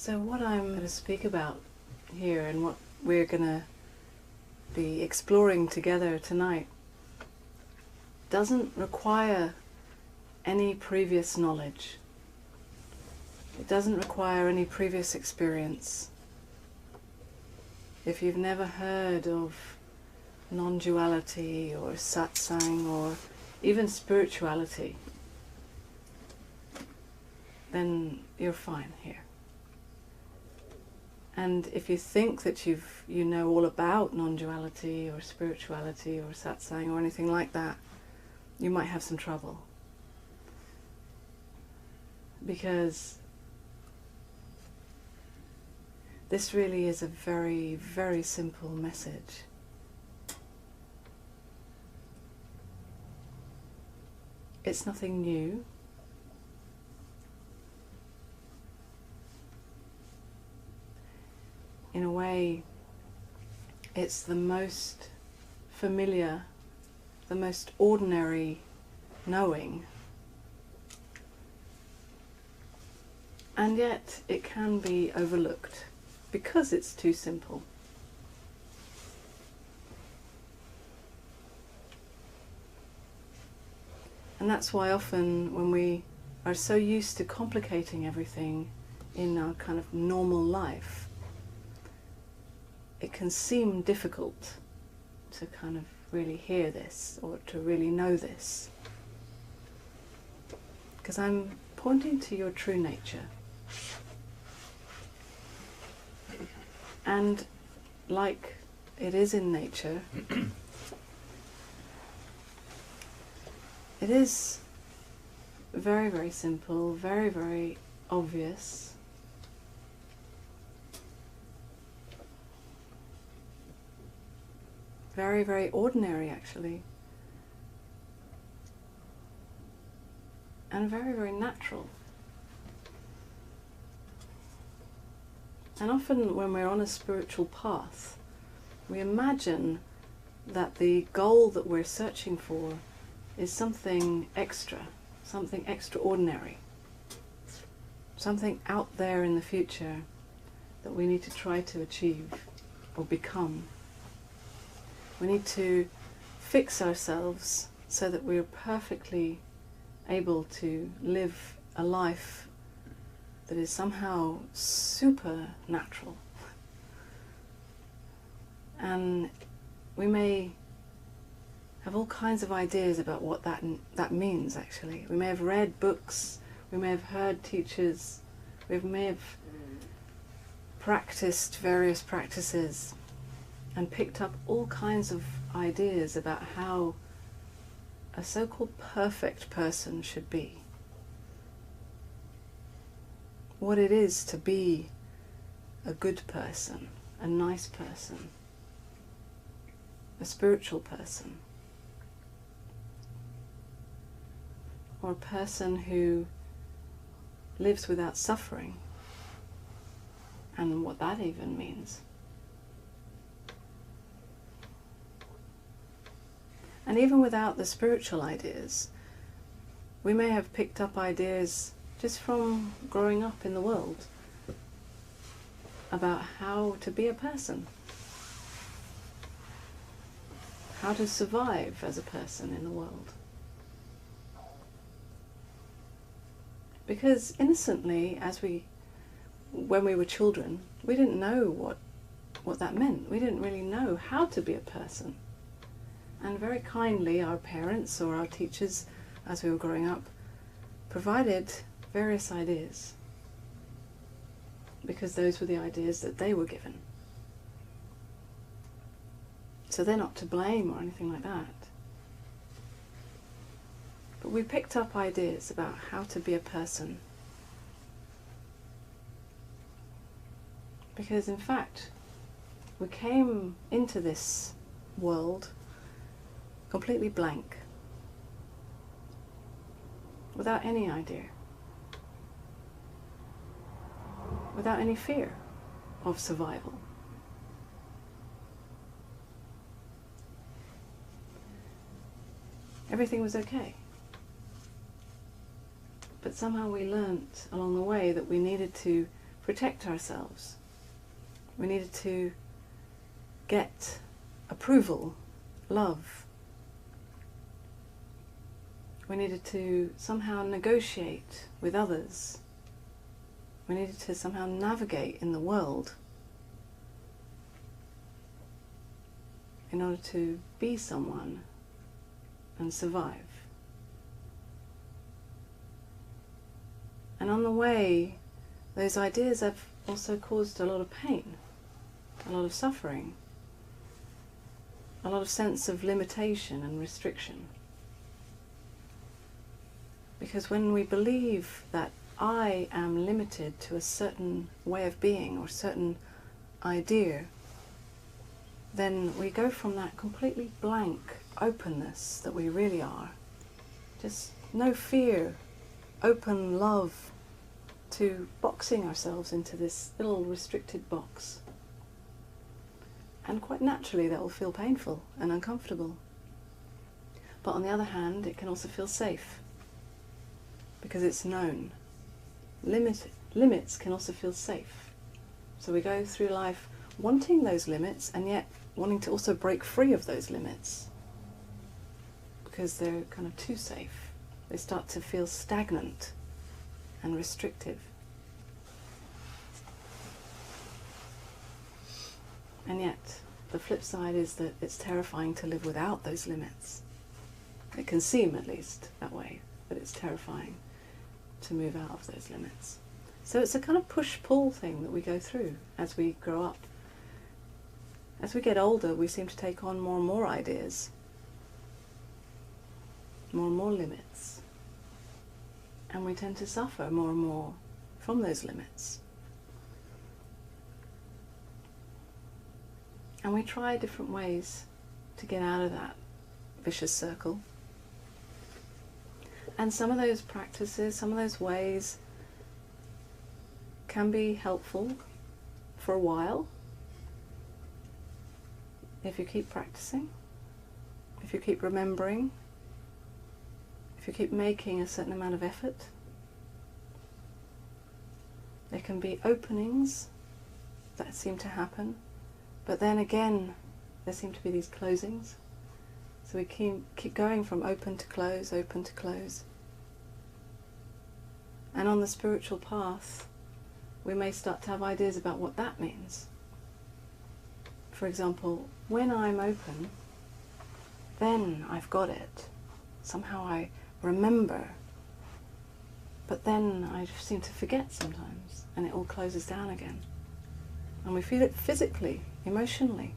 So what I'm going to speak about here and what we're going to be exploring together tonight doesn't require any previous knowledge. It doesn't require any previous experience. If you've never heard of non-duality or satsang or even spirituality, then you're fine here. And if you think that you know all about non-duality or spirituality or satsang or anything like that, you might have some trouble. Because this really is a very, very simple message. It's nothing new. In a way, it's the most familiar, the most ordinary knowing. And yet it can be overlooked because it's too simple. And that's why often when we are so used to complicating everything in our kind of normal life, it can seem difficult to kind of really hear this or to really know this. Because I'm pointing to your true nature. And like it is in nature, it is very, very simple, very, very obvious. Very, very ordinary, actually. And very, very natural. And often when we're on a spiritual path, we imagine that the goal that we're searching for is something extra, something extraordinary, something out there in the future that we need to try to achieve or become. We need to fix ourselves so that we are perfectly able to live a life that is somehow supernatural. And we may have all kinds of ideas about what that means, actually. We may have read books, we may have heard teachers, we may have practiced various practices and picked up all kinds of ideas about how a so-called perfect person should be. What it is to be a good person, a nice person, a spiritual person, or a person who lives without suffering, and what that even means. And even without the spiritual ideas, we may have picked up ideas just from growing up in the world about how to be a person, how to survive as a person in the world. Because innocently, when we were children, we didn't know what that meant. We didn't really know how to be a person. And very kindly, our parents or our teachers, as we were growing up, provided various ideas, because those were the ideas that they were given. So they're not to blame or anything like that. But we picked up ideas about how to be a person. Because in fact, we came into this world completely blank, without any idea, without any fear of survival. Everything was okay. But somehow we learnt along the way that we needed to protect ourselves. We needed to get approval, love. We needed to somehow negotiate with others. We needed to somehow navigate in the world in order to be someone and survive. And on the way, those ideas have also caused a lot of pain, a lot of suffering, a lot of sense of limitation and restriction. Because when we believe that I am limited to a certain way of being or certain idea, then we go from that completely blank openness that we really are, just no fear, open love, to boxing ourselves into this little restricted box. And quite naturally that will feel painful and uncomfortable. But on the other hand, it can also feel safe, because it's known. Limits can also feel safe. So we go through life wanting those limits and yet wanting to also break free of those limits, because they're kind of too safe. They start to feel stagnant and restrictive. And yet, the flip side is that it's terrifying to live without those limits. It can seem, at least, that way, but it's terrifying to move out of those limits. So it's a kind of push-pull thing that we go through as we grow up. As we get older, we seem to take on more and more ideas, more and more limits. And we tend to suffer more and more from those limits. And we try different ways to get out of that vicious circle. And some of those practices, some of those ways can be helpful for a while if you keep practicing, if you keep remembering, if you keep making a certain amount of effort. There can be openings that seem to happen, but then again there seem to be these closings. So we keep going from open to close, open to close. And on the spiritual path, we may start to have ideas about what that means. For example, when I'm open, then I've got it. Somehow I remember. But then I seem to forget sometimes, and it all closes down again. And we feel it physically, emotionally.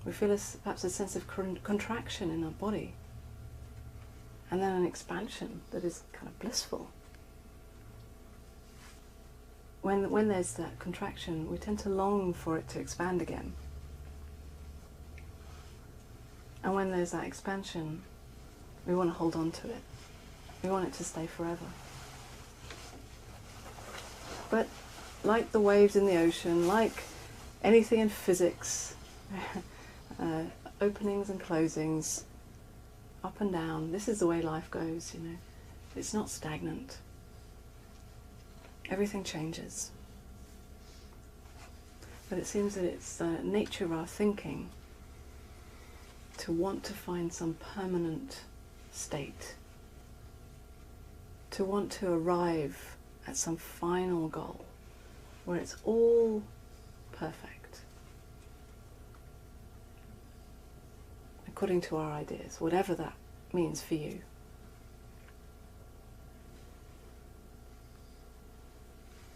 We feel perhaps a sense of contraction in our body, and then an expansion that is kind of blissful. When there's that contraction, we tend to long for it to expand again. And when there's that expansion, we want to hold on to it. We want it to stay forever. But like the waves in the ocean, like anything in physics, openings and closings, up and down, this is the way life goes, you know. It's not stagnant. Everything changes. But it seems that it's the nature of our thinking to want to find some permanent state, to want to arrive at some final goal where it's all perfect according to our ideas, whatever that means for you.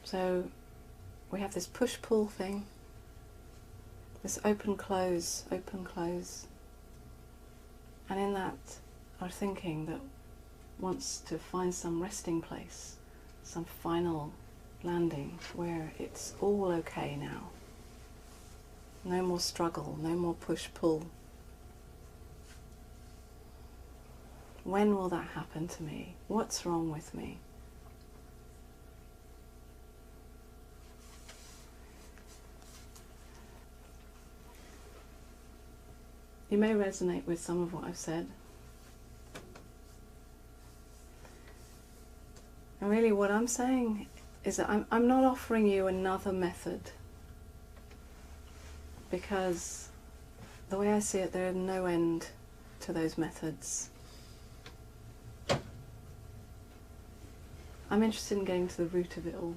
So we have this push-pull thing, this open-close, open-close, and in that our thinking that wants to find some resting place, some final landing where it's all okay now. No more struggle, no more push-pull. When will that happen to me? What's wrong with me? You may resonate with some of what I've said. And really what I'm saying is that I'm not offering you another method, because the way I see it, there is no end to those methods. I'm interested in getting to the root of it all,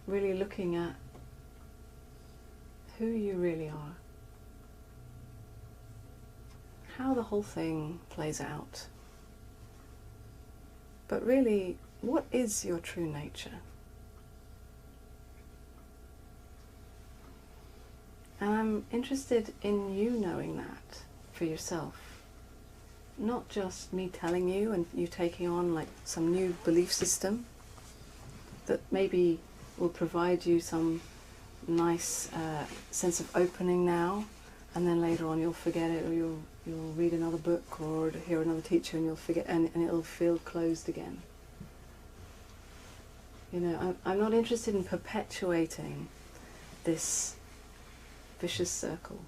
really looking at who you really are, how the whole thing plays out, but really, what is your true nature? And I'm interested in you knowing that for yourself. Not just me telling you and you taking on like some new belief system that maybe will provide you some nice sense of opening now, and then later on you'll forget it, or you'll read another book or hear another teacher and you'll forget, and it'll feel closed again. You know, I'm not interested in perpetuating this vicious circle.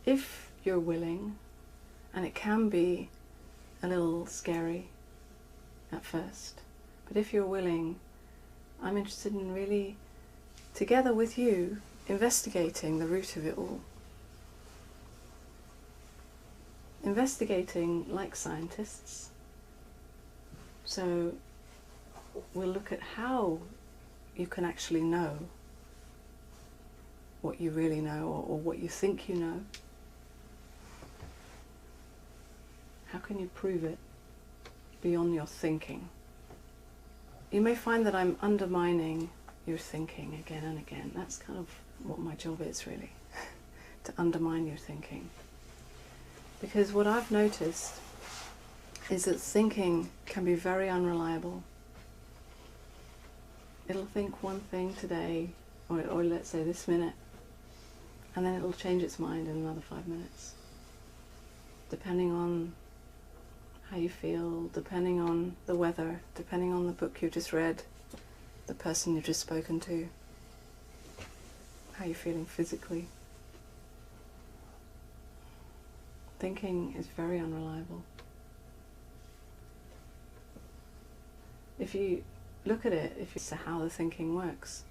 If you're willing, and it can be a little scary at first, but if you're willing, I'm interested in really, together with you, investigating the root of it all. Investigating like scientists. So we'll look at how you can actually know what you really know, or what you think you know. How can you prove it beyond your thinking? You may find that I'm undermining your thinking again and again. That's kind of what my job is, really, to undermine your thinking. Because what I've noticed is that thinking can be very unreliable. It'll think one thing today, or let's say this minute, and then it'll change its mind in another 5 minutes, depending on how you feel, depending on the weather, depending on the book you've just read, the person you've just spoken to, how you're feeling physically. Thinking is very unreliable. If you look at it, if you see how the thinking works,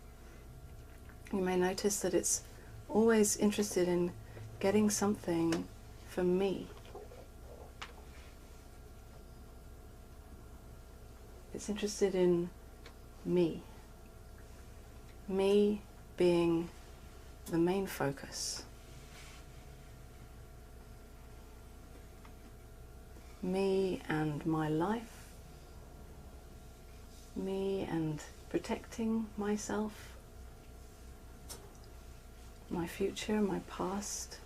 you may notice that it's always interested in getting something for me. It's interested in me. Me being the main focus. Me and my life. Me and protecting myself. My future, my past,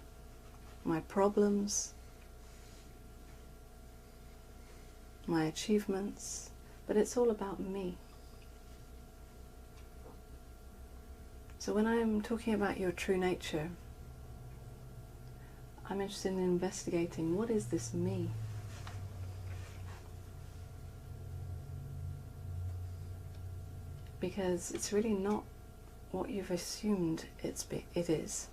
my problems, my achievements. But it's all about me. So when I'm talking about your true nature, I'm interested in investigating, what is this me? Because it's really not what you've assumed it is.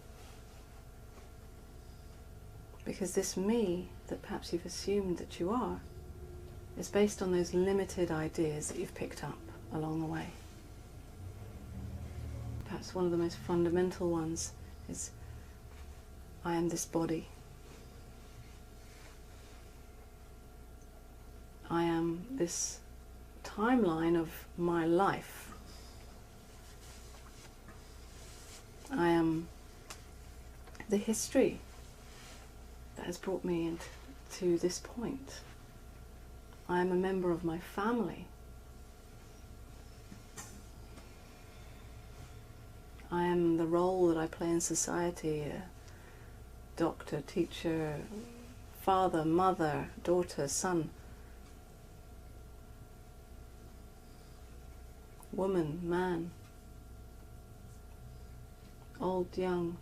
Because this me that perhaps you've assumed that you are is based on those limited ideas that you've picked up along the way. Perhaps one of the most fundamental ones is, I am this body. I am this timeline of my life. I am the history that has brought me to this point. I am a member of my family. I am the role that I play in society, a doctor, teacher, father, mother, daughter, son, woman, man, old, young,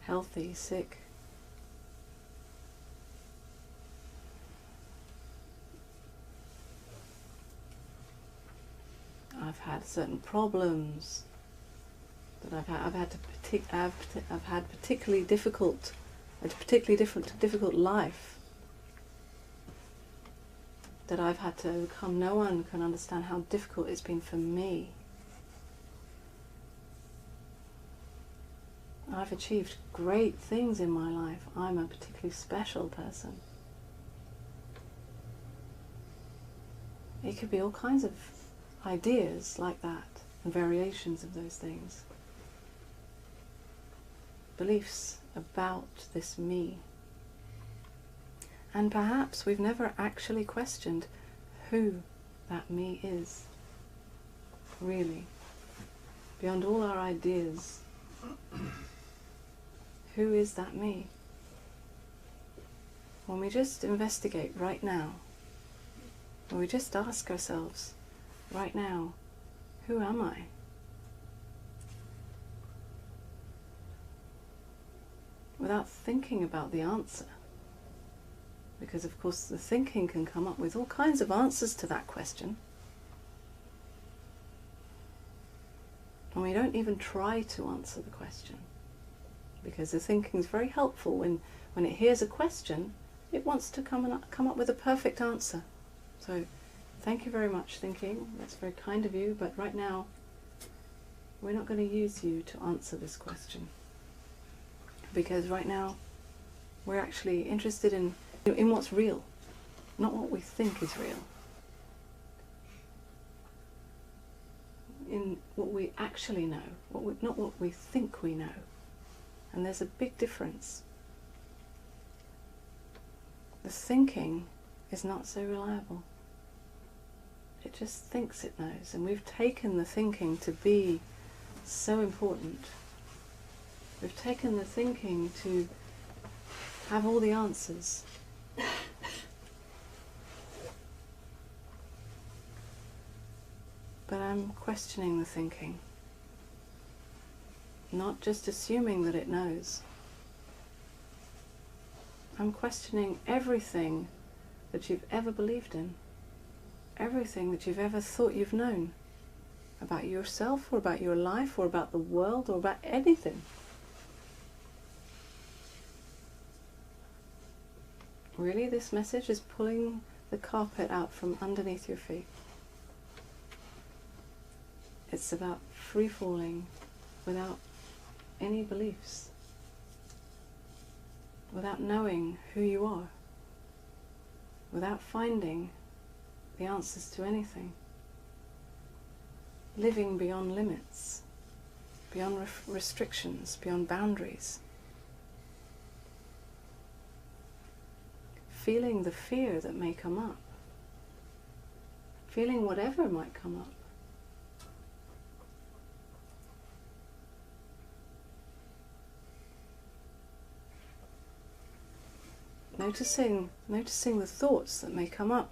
healthy, sick. I've had certain problems that I've had particularly difficult life. that I've had to overcome. No one can understand how difficult it's been for me. I've achieved great things in my life. I'm a particularly special person. It could be all kinds of ideas like that, and variations of those things. Beliefs about this me. And perhaps we've never actually questioned who that me is, really, beyond all our ideas. Who is that me? When we just investigate right now, when we just ask ourselves right now, who am I? Without thinking about the answer. Because of course the thinking can come up with all kinds of answers to that question. And we don't even try to answer the question. Because the thinking is very helpful. When it hears a question, it wants to come up with a perfect answer. So thank you very much, thinking. That's very kind of you. But right now, we're not going to use you to answer this question. Because right now, we're actually interested in what's real, not what we think is real. In what we actually know, not what we think we know. And there's a big difference. The thinking is not so reliable. It just thinks it knows, and we've taken the thinking to be so important. We've taken the thinking to have all the answers. But I'm questioning the thinking. Not just assuming that it knows. I'm questioning everything that you've ever believed in. Everything that you've ever thought you've known. About yourself, or about your life, or about the world, or about anything. Really, this message is pulling the carpet out from underneath your feet. It's about free falling without any beliefs, without knowing who you are, without finding the answers to anything, living beyond limits, beyond restrictions, beyond boundaries, feeling the fear that may come up, feeling whatever might come up. Noticing the thoughts that may come up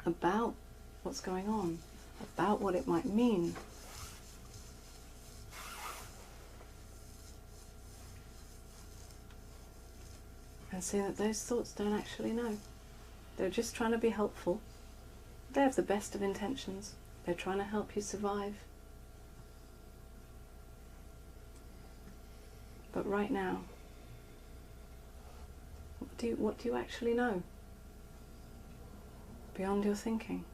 about what's going on, about what it might mean. And seeing that those thoughts don't actually know. They're just trying to be helpful. They have the best of intentions. They're trying to help you survive. But right now, what do you actually know beyond your thinking?